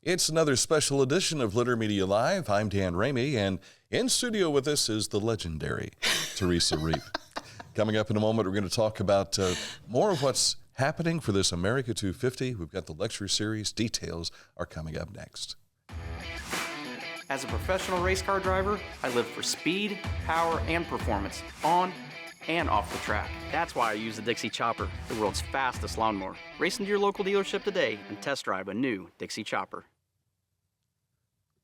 It's another special edition of Litter Media Live. I'm Dan Ramey, and in studio with us is the legendary Terressa Reep. Coming up in a moment, we're going to talk about more of what's happening for this America 250. We've got the lecture series. Details are coming up next. As a professional race car driver, I live for speed, power, and performance on and off the track. That's why I use the Dixie Chopper, the world's fastest lawnmower. Race into your local dealership today and test drive a new Dixie Chopper.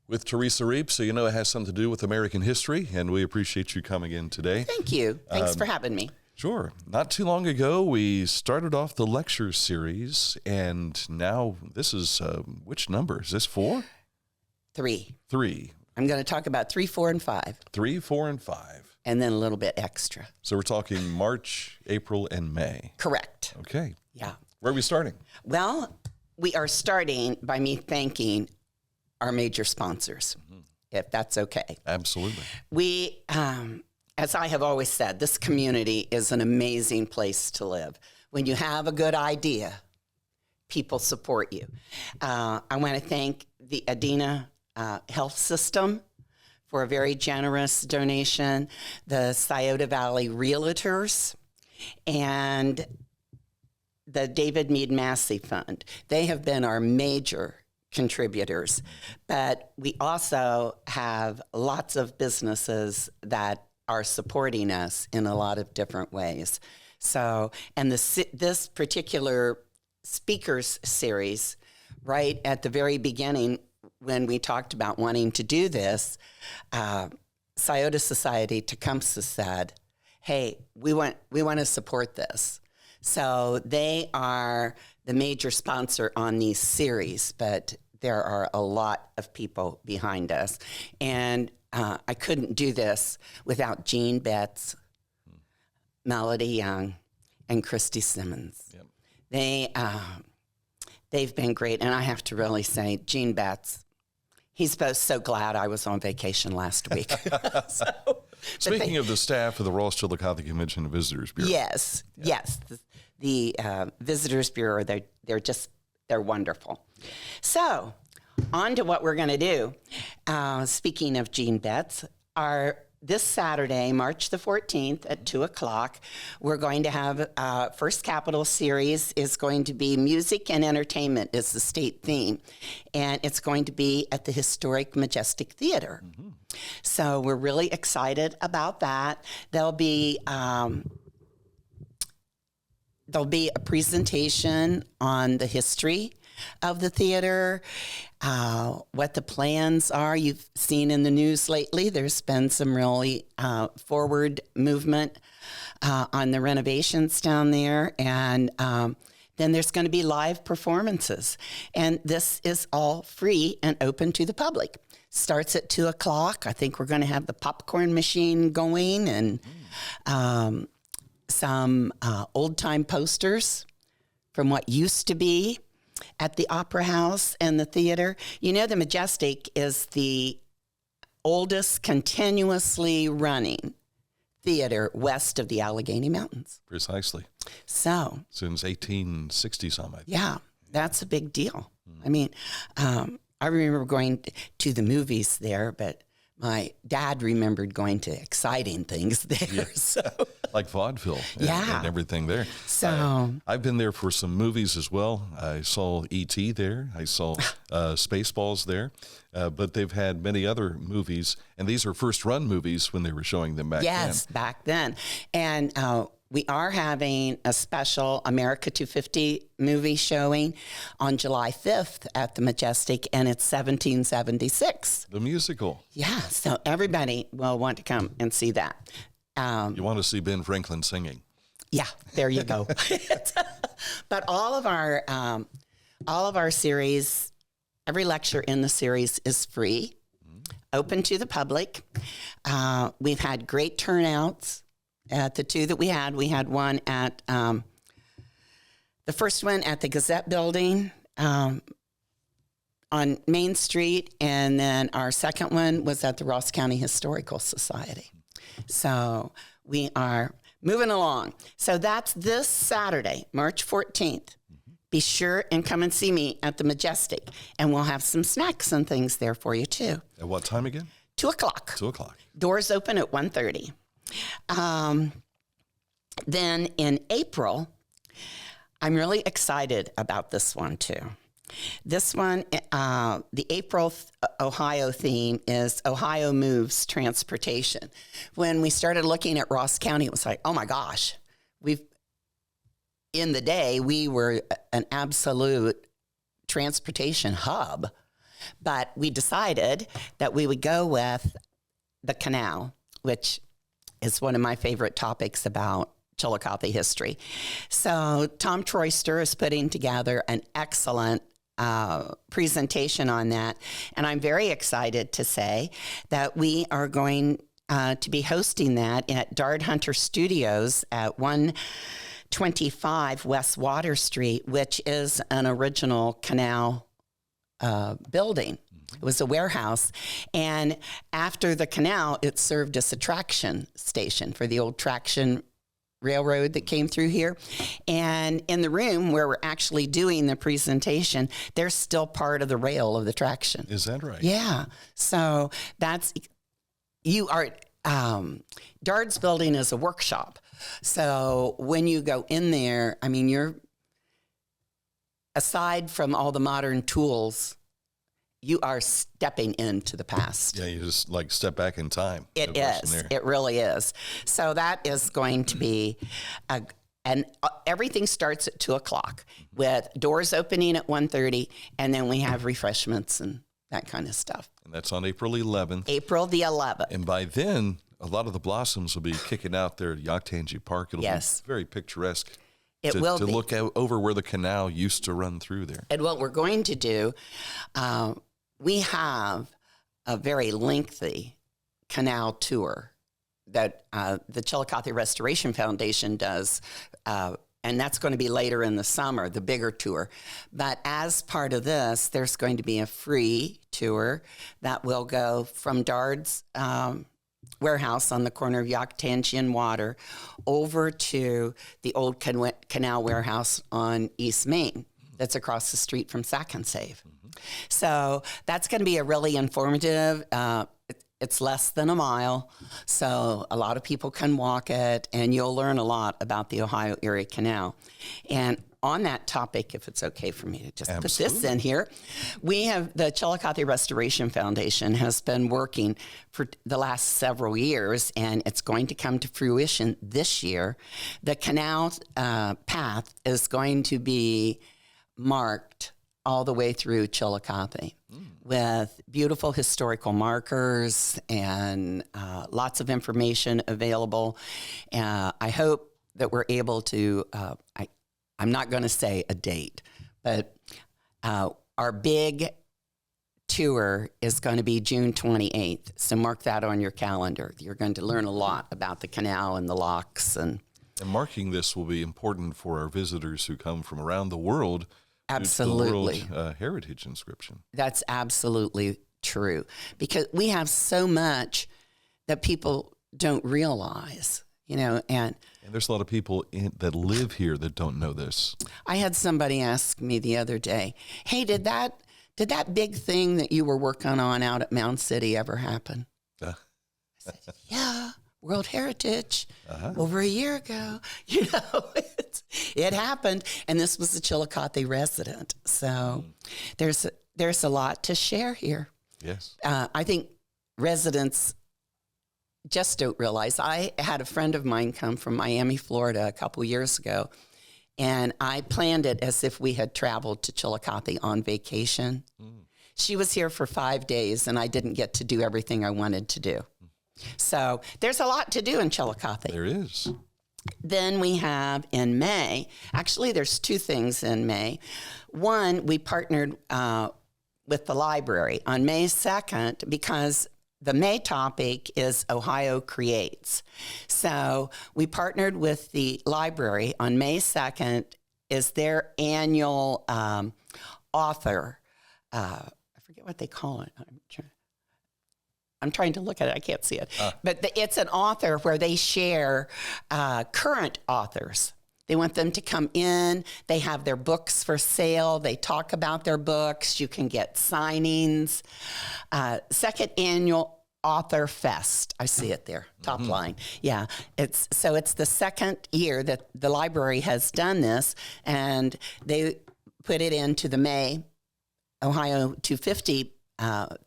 With Terressa Reep, so you know it has something to do with American history, and we appreciate you coming in today. Thank you. Thanks for having me. Sure. Not too long ago, we started off the lecture series, and now this is, which number? Is this 4? 3. 3. I'm going to talk about 3, 4, and 5. 3, 4, and 5. And then a little bit extra. So we're talking March, April, and May. Correct. Okay. Yeah. Where are we starting? Well, we are starting by me thanking our major sponsors, if that's okay. Absolutely. We, as I have always said, this community is an amazing place to live. When you have a good idea, people support you. I want to thank the Adena Health System for a very generous donation, the Scioto Valley Realtors, and the David Mead Massie Fund. They have been our major contributors, but we also have lots of businesses that are supporting us in a lot of different ways. So, and this particular speakers series, right at the very beginning, when we talked about wanting to do this, Scioto Society Tecumseh said, hey, we want to support this. So they are the major sponsor on these series, but there are a lot of people behind us. And I couldn't do this without Jean Betts, Melody Young, and Christy Simmons. Yep. They've been great. And I have to really say, Jean Betts, he's both so glad I was on vacation last week. Speaking of the staff of the Ross Chillicothe Convention and Visitors Bureau. Yes, yes. The Visitors Bureau, they're wonderful. So, on to what we're going to do. Speaking of Jean Betts, this Saturday, March the 14th at 2 o'clock, we're going to have First Capital Series is going to be music and entertainment is the state theme. And it's going to be at the historic Majestic Theater. Mm-hmm. So we're really excited about that. There'll be a presentation on the history of the theater, what the plans are. You've seen in the news lately, there's been some really forward movement on the renovations down there. And then there's going to be live performances. And this is all free and open to the public. Starts at 2 o'clock. I think we're going to have the popcorn machine going and some old-time posters from what used to be at the Opera House and the theater. You know, the Majestic is the oldest continuously running theater west of the Allegheny Mountains. Precisely. So. Since 1860-some, I think. Yeah, that's a big deal. I mean, I remember going to the movies there, but my dad remembered going to exciting things there. Yeah. So. Like vaudeville and everything there. So I've been there for some movies as well. I saw E.T. there. I saw Spaceballs there. But they've had many other movies, and these are first-run movies when they were showing them back then. Yes, back then. And we are having a special America 250 movie showing on July 5th at the Majestic, and it's 1776. The musical. Yeah, so everybody will want to come and see that. You want to see Ben Franklin singing. Yeah, there you go. But all of our series, every lecture in the series is free, open to the public. We've had great turnouts. At the two that we had one at the first one at the Gazette Building on Main Street, and then our second one was at the Ross County Historical Society. So we are moving along. So that's this Saturday, March 14th, be sure and come and see me at the Majestic, and we'll have some snacks and things there for you too. At what time again? 2:00. 2:00. Doors open at 1:30. Then in April, I'm really excited about this one too. This one, the April Ohio theme is Ohio Moves Transportation. When we started looking at Ross County, it was like, oh my gosh, in the day, we were an absolute transportation hub. But we decided that we would go with the canal, which is one of my favorite topics about Chillicothe history. So Tom Troyster is putting together an excellent presentation on that. And I'm very excited to say that we are going to be hosting that at Dard Hunter Studios at 125 West Water Street, which is an original canal building. It was a warehouse. And after the canal, it served as a traction station for the old traction railroad that came through here. And in the room where we're actually doing the presentation, there's still part of the rail of the traction. Is that right? Yeah. So Dard's building is a workshop. So when you go in there, I mean, you're, aside from all the modern tools, you are stepping into the past. Yeah, you just like step back in time. It is. It really is. So that is going to be, and everything starts at 2:00 with doors opening at 1:30, and then we have refreshments and that kind of stuff. And that's on April 11th. April the 11th. And by then, a lot of the blossoms will be kicking out there at Yaktangi Park. It'll be very picturesque. It will to be. Look out over where the canal used to run through there. And what we're going to do, we have a very lengthy canal tour that the Chillicothe Restoration Foundation does, and that's going to be later in the summer, the bigger tour. But as part of this, there's going to be a free tour that will go from Dard's warehouse on the corner of Yaktangi and Water over to the old canal warehouse on East Main that's across the street from Sack and Save. So that's going to be a really informative, it's less than a mile, so a lot of people can walk it, and you'll learn a lot about the Ohio Erie Canal. And on that topic, if it's okay for me to just put this in here, we have the Chillicothe Restoration Foundation has been working for the last several years, and it's going to come to fruition this year. The canal path is going to be marked all the way through Chillicothe with beautiful historical markers and lots of information available. I hope that we're able to, I'm not going to say a date, but our big tour is going to be June 28th. So mark that on your calendar. You're going to learn a lot about the canal and the locks. And marking this will be important for our visitors who come from around the world. Absolutely. The World Heritage Inscription. That's absolutely true, because we have so much that people don't realize, and there's a lot of people that live here that don't know this. I had somebody ask me the other day, hey, did that big thing that you were working on out at Mound City ever happen? I said, yeah. World Heritage over a year ago. It happened, and this was a Chillicothe resident. So there's a lot to share here. Yes. I think residents just don't realize. I had a friend of mine come from Miami, Florida a couple years ago, and I planned it as if we had traveled to Chillicothe on vacation. She was here for 5 days, and I didn't get to do everything I wanted to do. So there's a lot to do in Chillicothe. There is. Then we have in May, actually there's two things in May. One, we partnered with the library on May 2nd because the May topic is Ohio Creates. So we partnered with the library on May 2nd is their annual author. I forget what they call it. I'm trying to look at it. I can't see it. But it's an author where they share current authors They want them to come in. They have their books for sale. They talk about their books. You can get signings. Second annual Author Fest. I see it there, top line. Yeah, it's the second year that the library has done this, and they put it into the May Ohio 250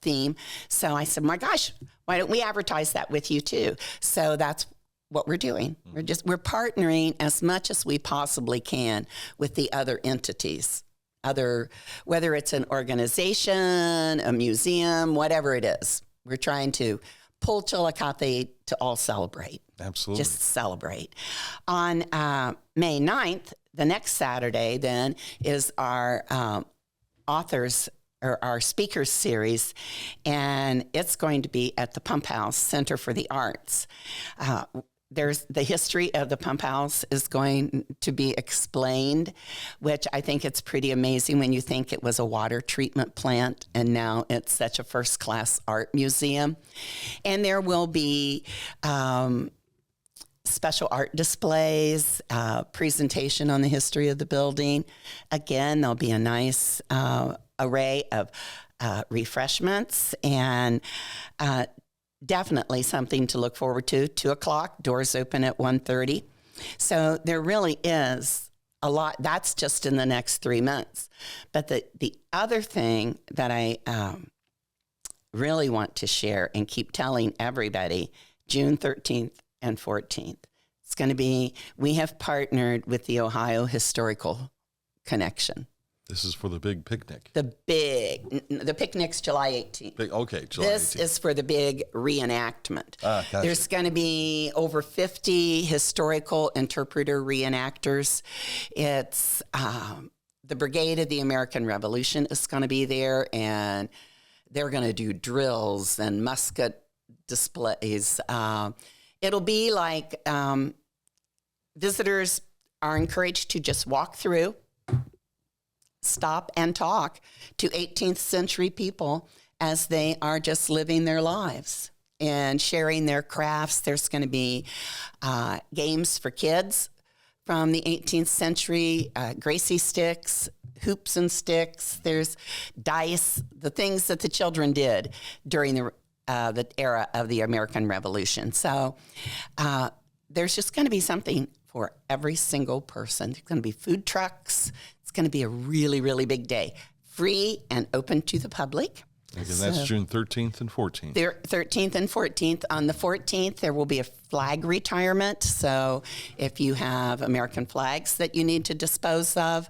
theme. So I said, my gosh, why don't we advertise that with you too? So that's what we're doing. We're partnering as much as we possibly can with the other entities, whether it's an organization, a museum, whatever it is. We're trying to pull Chillicothe to all celebrate. Absolutely. Just celebrate. On May 9th, the next Saturday then, is our authors or our speakers series, and it's going to be at the Pump House Center for the Arts. There's the history of the pump house is going to be explained, which I think it's pretty amazing when you think it was a water treatment plant and now it's such a first-class art museum. And there will be special art displays, presentation on the history of the building. Again, there'll be a nice array of refreshments and definitely something to look forward to. 2:00, doors open at 1:30. So there really is a lot. That's just in the next 3 months. But the other thing that I really want to share and keep telling everybody, June 13th and 14th, it's going to be, we have partnered with the Ohio Historical Connection. This is for the big picnic. The picnic's July 18th. Okay, July 18th. This is for the big reenactment. Gotcha. There's going to be over 50 historical interpreter reenactors. It's the Brigade of the American Revolution is going to be there, and they're going to do drills and musket displays. It'll be like visitors are encouraged to just walk through, stop and talk to 18th century people as they are just living their lives and sharing their crafts. There's going to be games for kids from the 18th century, Gracie sticks, hoops and sticks. There's dice, the things that the children did during the era of the American Revolution. So there's just going to be something for every single person. There's going to be food trucks. It's going to be a really, really big day. Free and open to the public. Again, that's June 13th and 14th. 13th and 14th. On the 14th, there will be a flag retirement. So if you have American flags that you need to dispose of,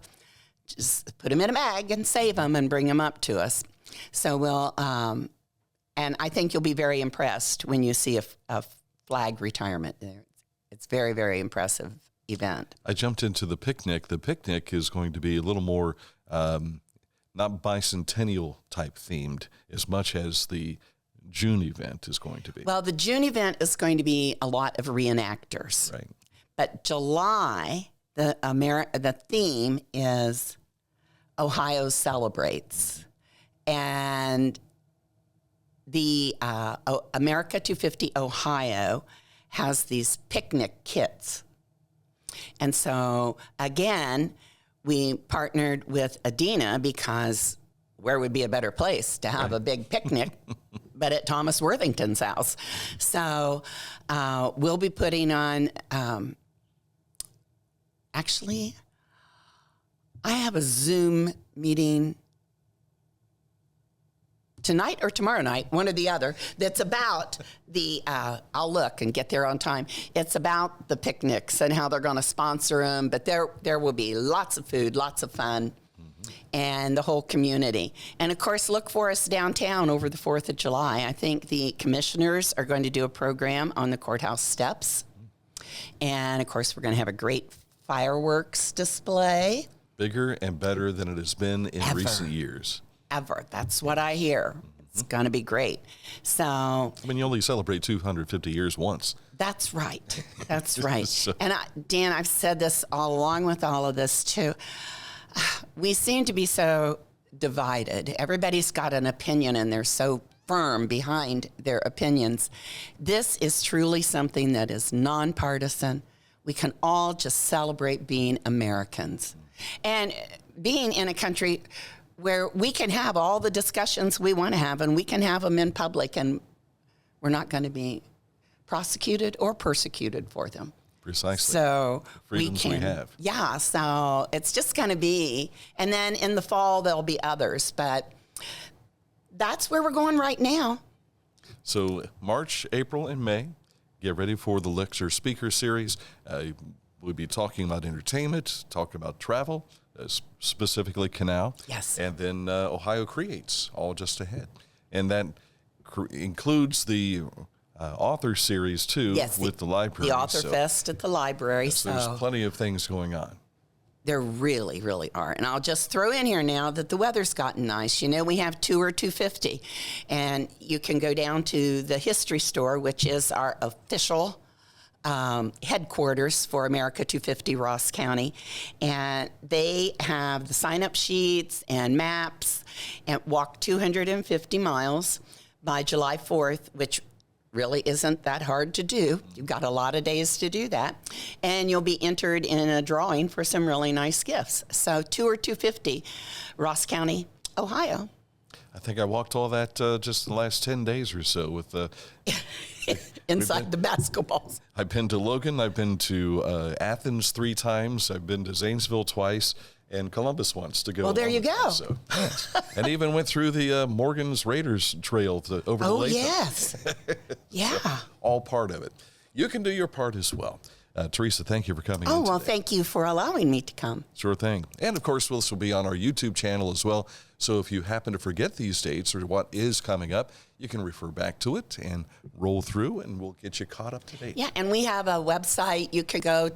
just put them in a bag and save them and bring them up to us. So we'll, and I think you'll be very impressed when you see a flag retirement there. It's very, very impressive event. I jumped into the picnic. The picnic is going to be a little more not bicentennial type themed as much as the June event is going to be. Well, the June event is going to be a lot of reenactors. Right. But July, the theme is Ohio Celebrates. And the America 250 Ohio has these picnic kits. And so, again, we partnered with Adina because where would be a better place to have a big picnic but at Thomas Worthington's house. So we'll be putting on, actually, I have a Zoom meeting tonight or tomorrow night, one or the other, that's about the, I'll look and get there on time. It's about the picnics and how they're going to sponsor them, but there will be lots of food, lots of fun, and the whole community. And, of course, look for us downtown over the 4th of July. I think the commissioners are going to do a program on the courthouse steps. And, of course, we're going to have a great fireworks display. Bigger and better than it has been in recent years. Ever. That's what I hear. It's going to be great. So, I mean, you only celebrate 250 years once. That's right. That's right. And Dan, I've said this all along with all of this too. We seem to be so divided. Everybody's got an opinion and they're so firm behind their opinions. This is truly something that is nonpartisan. we can all just celebrate being Americans and being in a country where we can have all the discussions we want to have, and we can have them in public, and we're not going to be prosecuted or persecuted for them. Precisely. So freedoms we have. Yeah, so it's just going to be, and then in the fall there'll be others, but that's where we're going right now. So March, April, and May, get ready for the lecture speaker series. We'll be talking about entertainment, talking about travel, specifically Canal. Yes. And then Ohio Creates, all just ahead. And that includes the author series, too, yes, with the library. The Author Fest at the library. Yes, so there's plenty of things going on. There really, really are. And I'll just throw in here now that the weather's gotten nice. You know, we have Tour 250, and you can go down to the History Store, which is our official headquarters for America 250 Ross County. And they have the sign-up sheets and maps, and walk 250 miles by July 4th, which really isn't that hard to do. You've got a lot of days to do that. And you'll be entered in a drawing for some really nice gifts. So Tour 250, Ross County, Ohio. I think I walked all that just the last 10 days or so with inside the basketballs. I've been to Logan. I've been to Athens 3 times. I've been to Zanesville twice. And Columbus wants to go. Well, there you go. So, yes. And even went through the Morgan's Raiders trail over the lake. Oh, yes. Yeah. So, all part of it. You can do your part as well. Terressa, thank you for coming in well, today. thank you for allowing me to come. Sure thing. And, of course, this will be on our YouTube channel as well. So if you happen to forget these dates or what is coming up, you can refer back to it and roll through, and we'll get you caught up to date. Yeah, and we have a website. You can go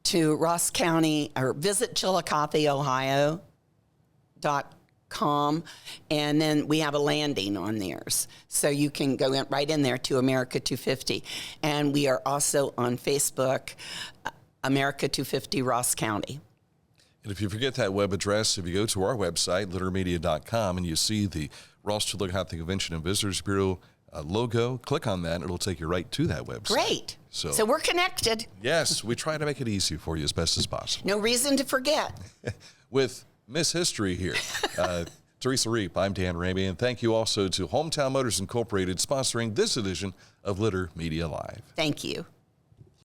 to Ross County or visit ChillicotheOhio.com, and then we have a landing on theirs. So you can go right in there to America 250. And we are also on Facebook, America 250 Ross County. And if you forget that web address, if you go to our website, littermedia.com, and you see the Ross Chillicothe Convention and Visitors Bureau logo, click on that, and it'll take you right to that website. Great. So we're connected. Yes, we try to make it easy for you as best as possible. No reason to forget. With Miss History here, Terressa Reep, I'm Dan Ramey, and thank you also to Hometown-Motors Incorporated sponsoring this edition of Litter Media Live. Thank you.